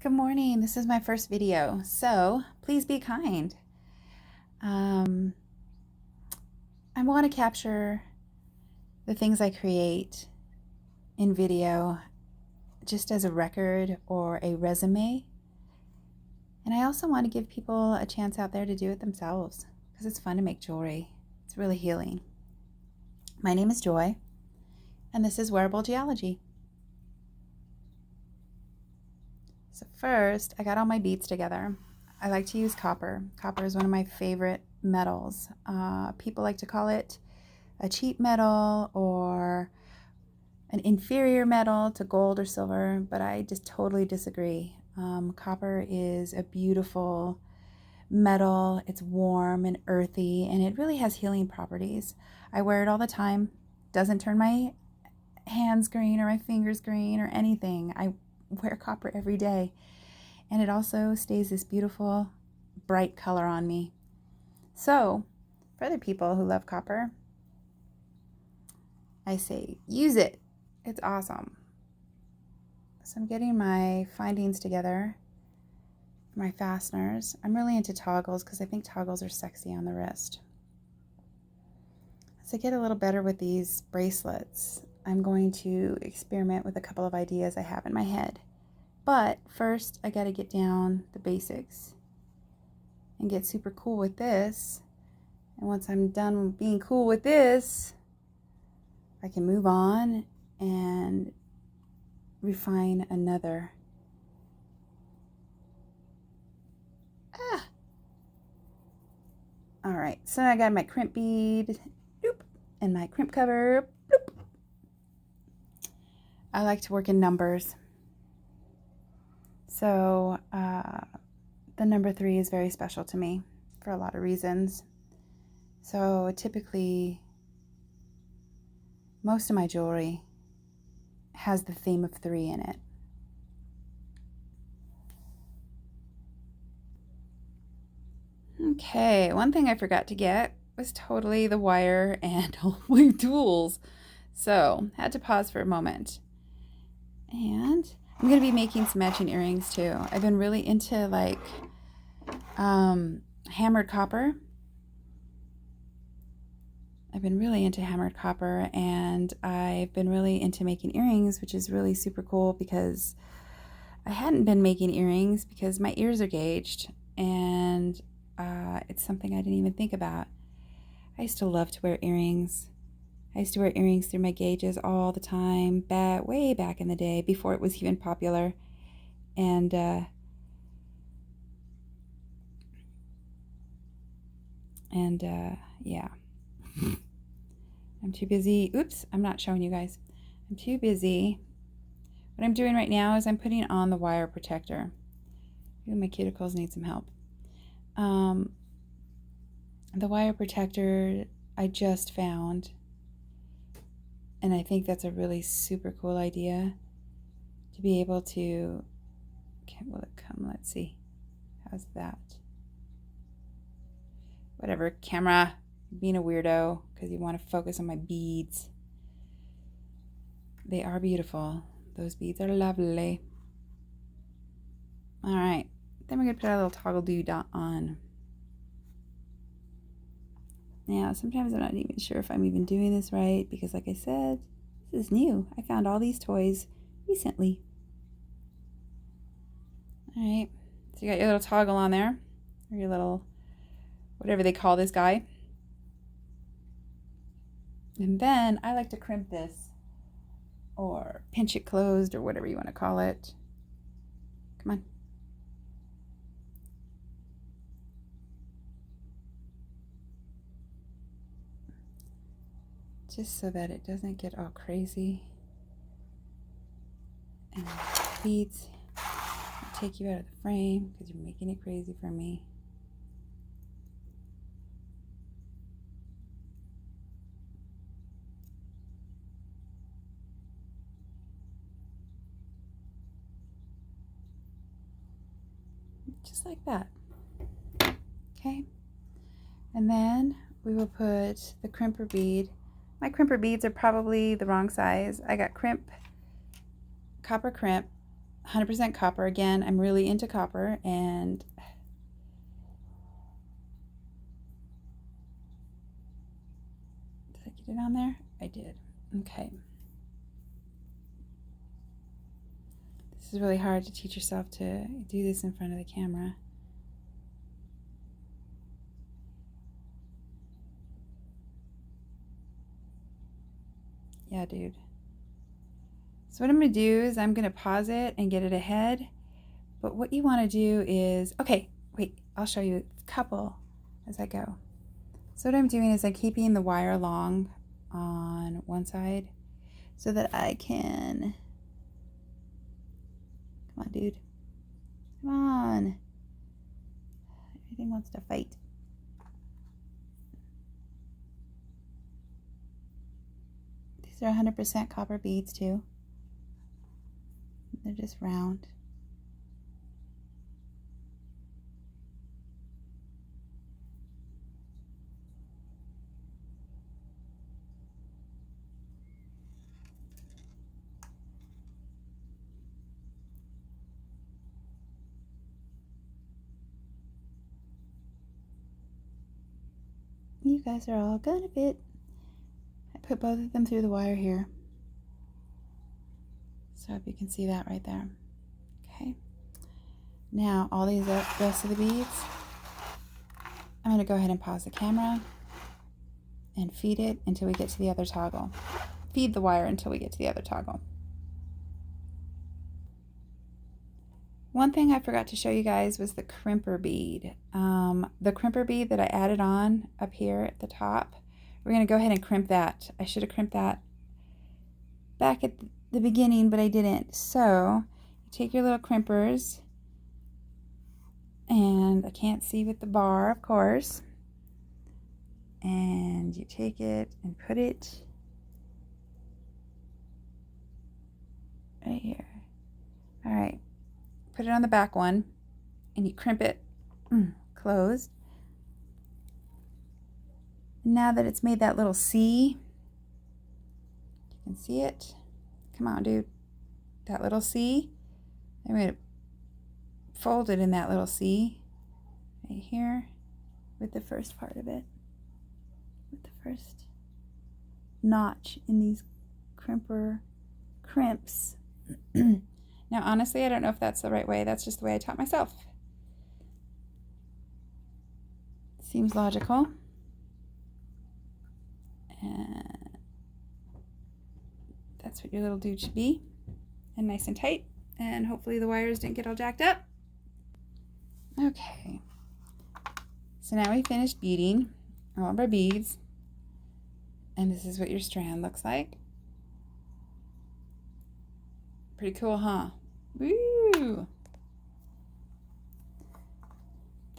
Good morning. This is my first video, so please be kind. I want to capture the things I create in video just as a record or a resume. And I also want to give people a chance out there to do it themselves because it's fun to make jewelry. It's really healing. My name is Joy, and this is Wearable Geology. So first, I got all my beads together. I like to use copper. Copper is one of my favorite metals. People like to call it a cheap metal or an inferior metal to gold or silver, but I just totally disagree. Copper is a beautiful metal. It's warm and earthy, and it really has healing properties. I wear it all the time. Doesn't turn my hands green or my fingers green or anything. I wear copper every day, and it also stays this beautiful bright color on me. So for other people who love copper, I say use it. It's awesome. So I'm getting my findings together for my fasteners. I'm really into toggles because I think toggles are sexy on the wrist. As I get a little better with these bracelets, I'm going to experiment with a couple of ideas I have in my head. But first, I got to get down the basics and get super cool with this. And once I'm done being cool with this, I can move on and refine another. All right, so I got my crimp bead, doop, and my crimp cover, doop. I like to work in numbers. So the number 3 is very special to me for a lot of reasons. So typically, most of my jewelry has the theme of 3 in it. Okay, one thing I forgot to get was totally the wire and all my tools. So, had to pause for a moment. And I'm going to be making some matching earrings too. I've been really into like hammered copper. And I've been really into making earrings, which is really super cool because I hadn't been making earrings because my ears are gauged, and it's something I didn't even think about. I used to love to wear earrings. I used to wear earrings through my gauges all the time, way back in the day, before it was even popular. And yeah. I'm too busy. Oops, I'm not showing you guys. I'm too busy. What I'm doing right now is I'm putting on the wire protector. Ooh, my cuticles need some help. The wire protector I just found, and I think that's a really super cool idea to be able to, will it come? Let's see. How's that? Whatever, camera, being a weirdo because you want to focus on my beads. They are beautiful. Those beads are lovely. All right, then we're going to put our little toggle dot on. Now, sometimes I'm not even sure if I'm even doing this right because, like I said, this is new. I found all these toys recently. All right, so you got your little toggle on there, or your little, whatever they call this guy. And then I like to crimp this or pinch it closed or whatever you want to call it. Come on. Just so that it doesn't get all crazy. And beads take you out of the frame because you're making it crazy for me. Just like that. Okay. And then we will put the crimper bead. My crimper beads are probably the wrong size. I got copper crimp, 100% copper. Again, I'm really into copper, and did I get it on there? I did. Okay. This is really hard to teach yourself to do this in front of the camera. Yeah, dude. So what I'm going to do is I'm going to pause it and get it ahead. But what you want to do is, okay, wait, I'll show you a couple as I go. So what I'm doing is I'm keeping the wire long on one side so that I can, come on, dude, come on. Everything wants to fight. These are 100% copper beads too. They're just round. You guys are all gonna fit. I put both of them through the wire here. So if you can see that right there. Okay. Now all these rest of the beads, I'm gonna go ahead and pause the camera and feed it until we get to the other toggle. Feed the wire until we get to the other toggle. One thing I forgot to show you guys was the crimper bead. The crimper bead that I added on up here at the top, we're going to go ahead and crimp that. I should have crimped that back at the beginning, but I didn't. So you take your little crimpers, and I can't see with the bar, of course, and you take it and put it right here. All right. Put it on the back one, and you crimp it closed. Now that it's made that little C, you can see it. Come on, dude. That little C, I'm going to fold it in that little C right here with the first part of it, with the first notch in these crimps. Now, honestly, I don't know if that's the right way. That's just the way I taught myself. Seems logical. And that's what your little dude should be. And nice and tight. And hopefully the wires didn't get all jacked up. Okay. So now we finished beading all of our beads. And this is what your strand looks like. Pretty cool, huh? Woo!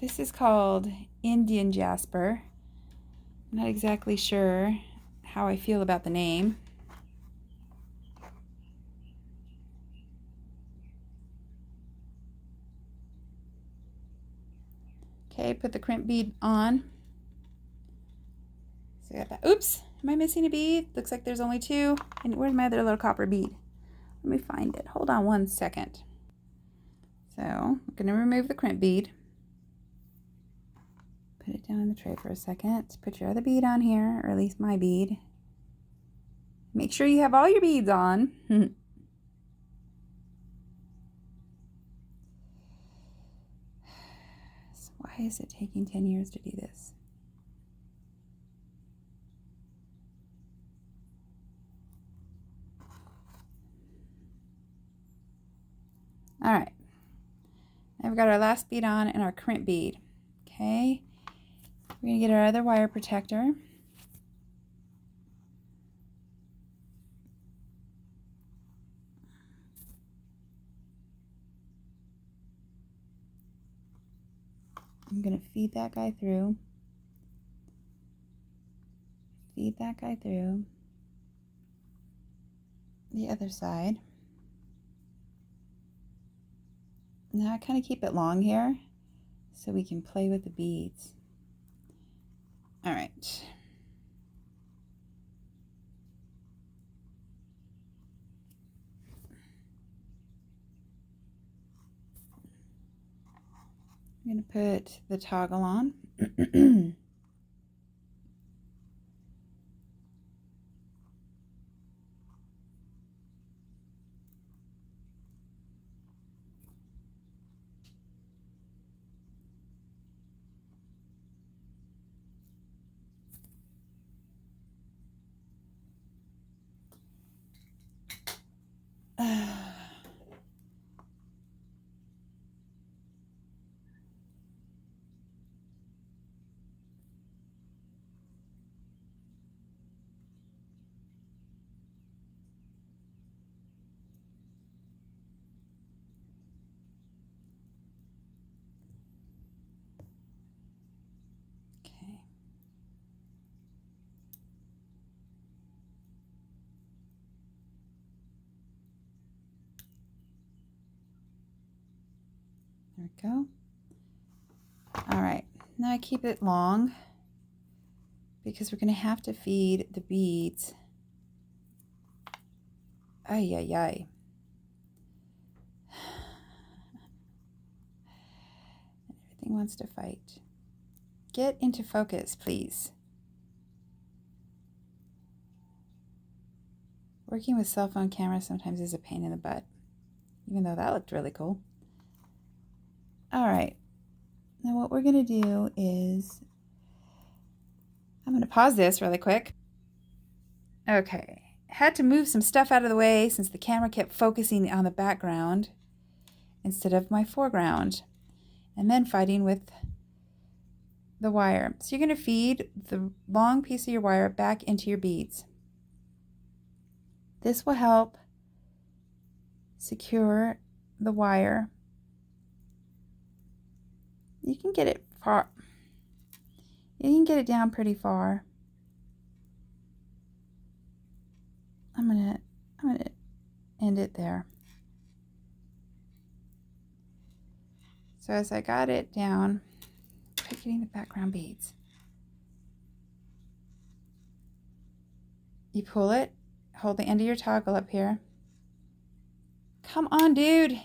This is called Indian jasper. I'm not exactly sure how I feel about the name. Okay, put the crimp bead on. So I got that. Oops, am I missing a bead? Looks like there's only two. And where's my other little copper bead? Let me find it. Hold on one second. So I'm going to remove the crimp bead. Put it down in the tray for a second. Put your other bead on here, or at least my bead. Make sure you have all your beads on. So why is it taking 10 years to do this? All right. Now we've got our last bead on and our crimp bead. Okay. We're going to get our other wire protector. I'm going to feed that guy through. Feed that guy through. The other side. Now I kind of keep it long here so we can play with the beads. All right. I'm going to put the toggle on. Okay. There we go. All right, now I keep it long because we're going to have to feed the beads. Ay, ay, ay. Everything wants to fight. Get into focus, please. Working with cell phone cameras sometimes is a pain in the butt, even though that looked really cool. All right, now what we're going to do is, I'm going to pause this really quick. Okay, had to move some stuff out of the way since the camera kept focusing on the background instead of my foreground, and then fighting with the wire. So you're going to feed the long piece of your wire back into your beads. This will help secure the wire. You can get it far. You can get it down pretty far. I'm gonna end it there. So as I got it down, picking the background beads, you pull it, hold the end of your toggle up here. Come on, dude.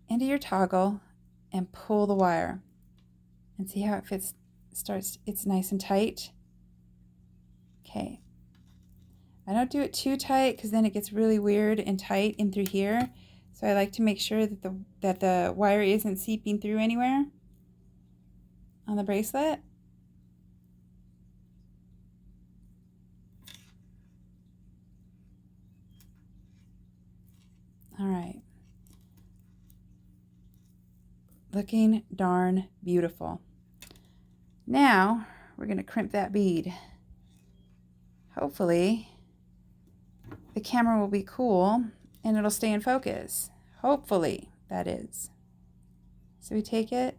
End of your toggle and pull the wire. And see how it fits, it's nice and tight. Okay. I don't do it too tight because then it gets really weird and tight in through here. So I like to make sure that the wire isn't seeping through anywhere on the bracelet. All right. Looking darn beautiful. Now we're going to crimp that bead. Hopefully the camera will be cool and it'll stay in focus. Hopefully, that is. So we take it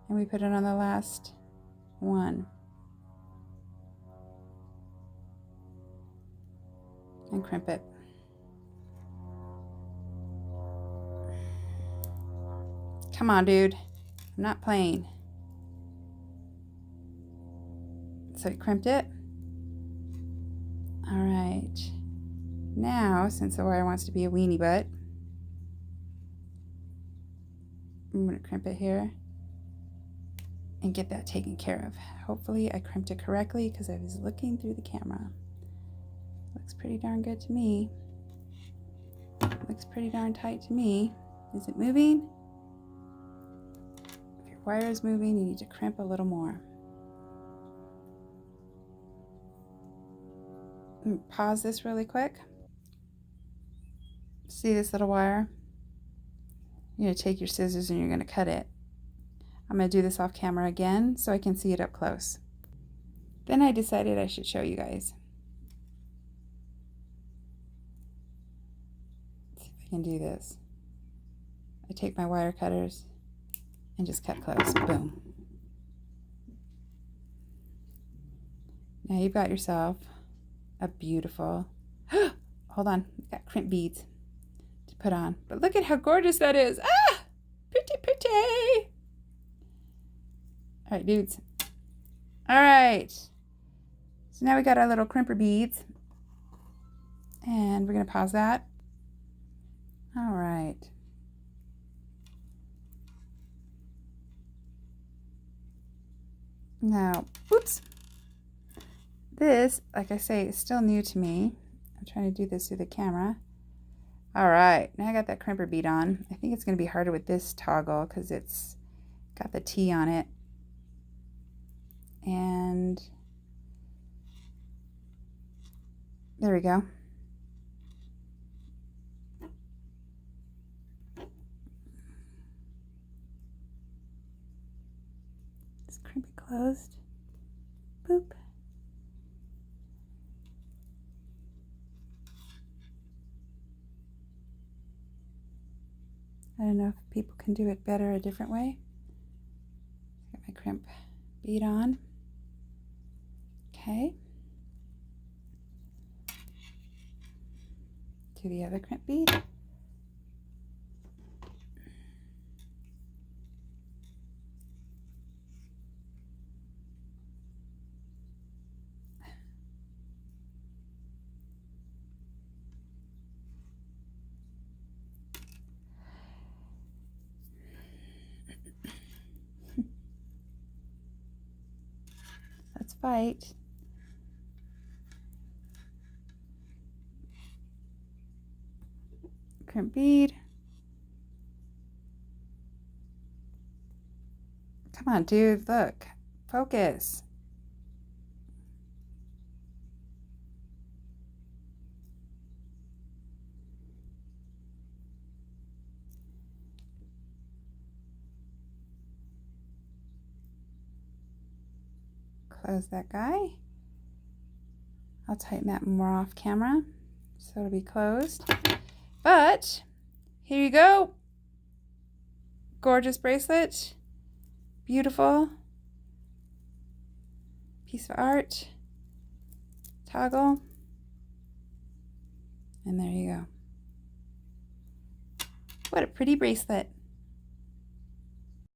and we put it on the last one. And crimp it. Come on, dude. I'm not playing. So I crimped it. All right. Now, since the wire wants to be a weenie butt, I'm going to crimp it here and get that taken care of. Hopefully I crimped it correctly because I was looking through the camera. Looks pretty darn good to me. Looks pretty darn tight to me. Is it moving? If your wire is moving, you need to crimp a little more. Pause this really quick. See this little wire? You're going to take your scissors and you're going to cut it. I'm going to do this off camera again so I can see it up close. Then I decided I should show you guys. Let's see if I can do this. I take my wire cutters and just cut close. Boom. Now you've got yourself a beautiful, hold on, I've got crimp beads to put on. But look at how gorgeous that is. Ah, pretty, pretty. All right, dudes. All right. So now we got our little crimper beads. And we're going to pause that. All right. Now, oops. This, like I say, is still new to me. I'm trying to do this through the camera. All right, now I got that crimper bead on. I think it's going to be harder with this toggle because it's got the T on it. And there we go. Just crimp it closed. Boop. I don't know if people can do it better a different way. Got my crimp bead on. Okay. To the other crimp bead. Let's fight. Crimp bead. Come on, dude, look. Focus. Close that guy. I'll tighten that more off camera so it'll be closed. But here you go. Gorgeous bracelet. Beautiful. Piece of art. Toggle. And there you go. What a pretty bracelet.